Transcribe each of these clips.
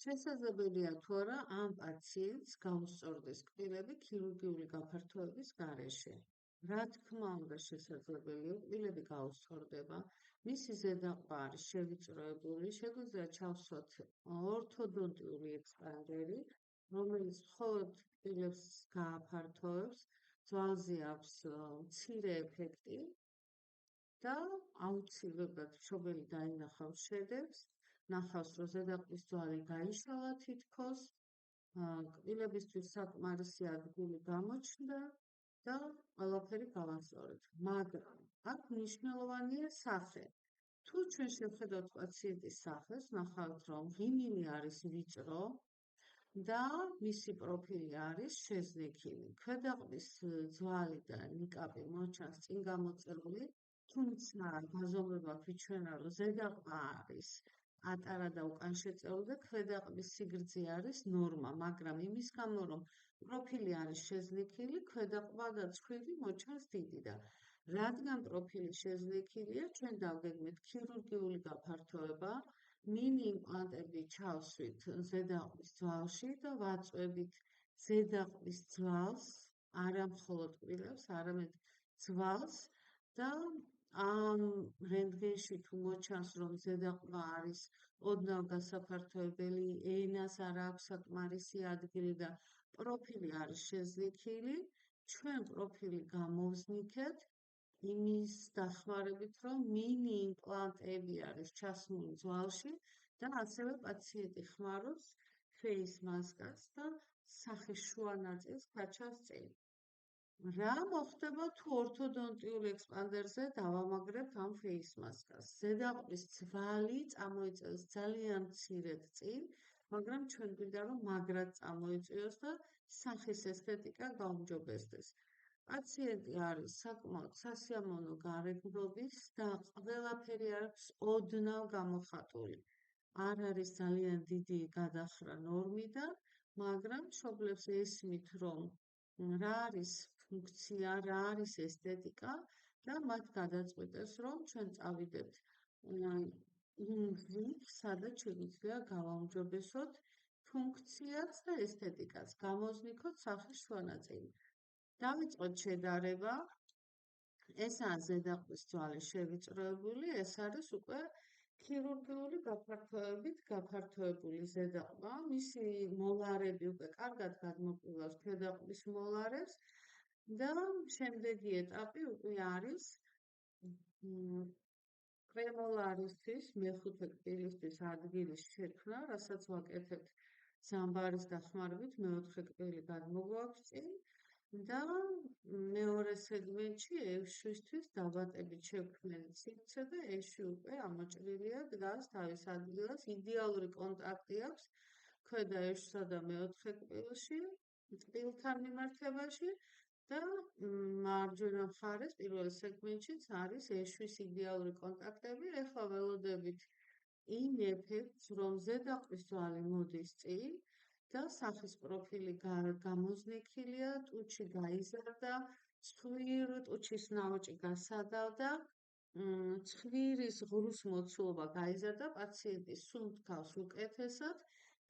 შესაძლებელია თუ არა ამ პაციენტს გაუსწორდეს კბილები ქირურგიული გაფართოების გარეშე. რა თქმა უნდა, შესაძლებელია კბილები გაუსწორდება, მისი ზედაყბა არის შევიწროებული, შეგვიძლია ჩავსვათ ორთოდონტიული ექსპანდერი, რომელიც მხოლოდ კბილებს გააფართოვებს, ძვალზე აქვს მცირე ეფექტი და აუცილებლად მშობელი დაინახავს შედევს, ნახავს, რომ ზედაყბის ძვალი გაიშალა თითქოს, კბილებისთვის საკმარისი ადგილი გამოჩნდა და ყველაფერი გავასწორეთ. მაგრამ აქ მნიშვნელოვანია სახე. თუ ჩვენ შევხედავთ პაციენტის სახეს, ნახავთ, რომ ღიმილი არის ვიწრო და მისი პროფილი არის შეზნექილი. ქვედაყბის ძვალი და ნიკაპი მოჩანს წინ გამოწერული, თუმცა გაზომება გვიჩვენა, რომ ზედაყბა არის პატარა და უკან შეწეული და ქვედაყბის სიგრძე არის ნორმა, მაგრამ იმის გამო, რომ პროფილი არის შეზნექილი, ქვედაყბა და ცხვირი მოჩანს დიდი და რადგან პროფილი შეზნექილია, ჩვენ დავგეგმეთ ქირურგიული გაფართოება, მინი იმპლანტები ჩავსვით ზედაყბის ძვალში და ვაწვევით ზედაყბის ძვალს, არა მხოლოდ კბილებს, არამედ ძვალს და ამ რენტგენში თუ მოჩანს, რომ ზედაყბა არის ოდნავ გასაფართოებელი, ენას არ აქვს საკმარისი ადგილი და პროფილი არის შეზნექილი, ჩვენ პროფილი გამოვზნიქეთ იმის დახმარებით, რომ მინი იმპლანტები არის ჩასმული ძვალში და ასევე პაციენტი ხმარობს face mask-ს და სახის შუა ნაწილს გაჩავს წინ. რა მოხდება თუ ორთოდონტიულ ექსპანდერზე დავამაგრებთ ამ face mask-ს? ზედაყბის ძვალი წამოიწევს ძალიან მცირედ წინ, მაგრამ ჩვენ გვინდა რომ მაგრად წამოიწვიოს და სახის ესთეტიკა გაუმჯობესდეს. პაციენტი არის საკმაოდ სასიამოვნო გარეგნობის და ყველაფერი არის ოდნავ გამოხატული. არ არის ძალიან დიდი გადახრა ნორმიდან, მაგრამ მშობლებს ესმით, რომ რა არის ფუნქცია, რა არის ესთეტიკა და მათ გადაწყვიტეს, რომ ჩვენ წავიდეთ იმ გზით, სადაც შეგვიძლია გავაუმჯობესოთ ფუნქციაც და ესთეტიკაც, გამოვზნიქოთ სახის შუა ნაწილი. დავიწყოთ შედარება. ესაა ზედაყბის ძვალი შევიწროებული, ეს არის უკვე ქირურგიული გაფართოებით გაფართოებული ზედაყბა. მისი მოლარები უკვე კარგად გადმოყვილავს ქვედაყბის მოლარებს და შემდეგი ეტაპი უკვე არის პრემოლარისთვის მეხუთე კბილისთვის ადგილის შექმნა, რასაც ვაკეთებთ ზამბარის დახმარებით, მეოთხე კბილი გადმოგვაქვს წინ და მეორე სეგმენტში ეშვისთვის დაბატებით შევქმნით სივრცე და ეშვი უკვე ამოჭრილია, დგას თავის ადგილას, იდეალური კონტაქტი აქვს ქვედა ეშვსა და მეოთხე კბილში, კბილთან მიმართებაში და მარჯვენა მხარეს პირველ სეგმენტშიც არის ეშვის იდეალური კონტაქტები. ეხლა ველოდებით იმ ეფექტს, რომ ზედაყბის ძვალი მოდის წინ და სახის პროფილი გამოზნექილია, ტუჩი გაიზარდა, ტუჩის ნაოჭი გასადავდა, ცხვირის ღრუს მოცულობა გაიზარდა, პაციენტი სულ თქავს უკეთესად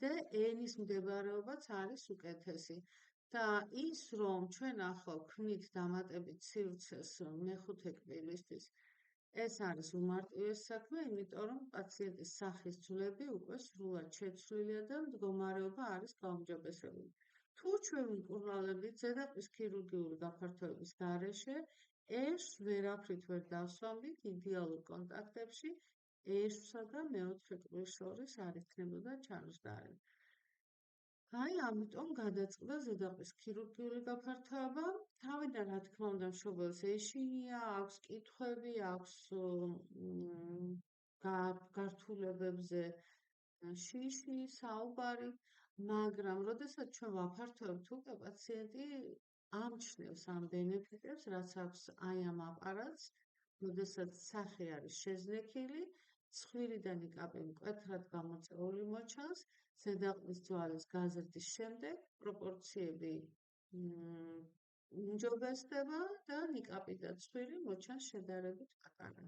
და ენის მდებარეობაც არის უკეთესი. და ის, რომ ჩვენ ახლა ვქმნით დამატებით სივრცეს მეხუთე კბილისთვის, ეს არის უმარტივეს საქმე, იმიტომ რომ პაციენტის სახის ძვლები უკვე სრულად შეცვლილია და მდგომარეობა არის გაუმჯობესებული. თუ ჩვენ ვიმკურნალებით ზედაყბის ქირურგიული გაფართოების გარეშე, ეშვს ვერაფრით ვერ დავსვამდით იდეალურ კონტაქტებში, ეშვსა და მეოთხე კბილს შორის არ იქნებოდა ჩანჯდარი. აი, ამიტომ გადაწყდა ზედაყბის ქირურგიული გაფართოება. თავიდან, რა თქმა უნდა, მშობელს ეშინია, აქვს კითხვები, აქვს გართულებებზე შიში, საუბარი, მაგრამ როდესაც ჩვენ ვაფართოვებთ უკვე პაციენტი ამჩნევს ამ ბენეფიტებს, რაც აქვს აი ამ აპარატს, როდესაც სახე არის შეზნექილი, ცხვირი და ნიკაპი მკვეთრად გამოწეული მოჩანს, ზედაყბის ძვალის გაზრდის შემდეგ პროპორციები უმჯობესდება და ნიკაპი და ცხვირი მოჩანს შედარებით პატარა.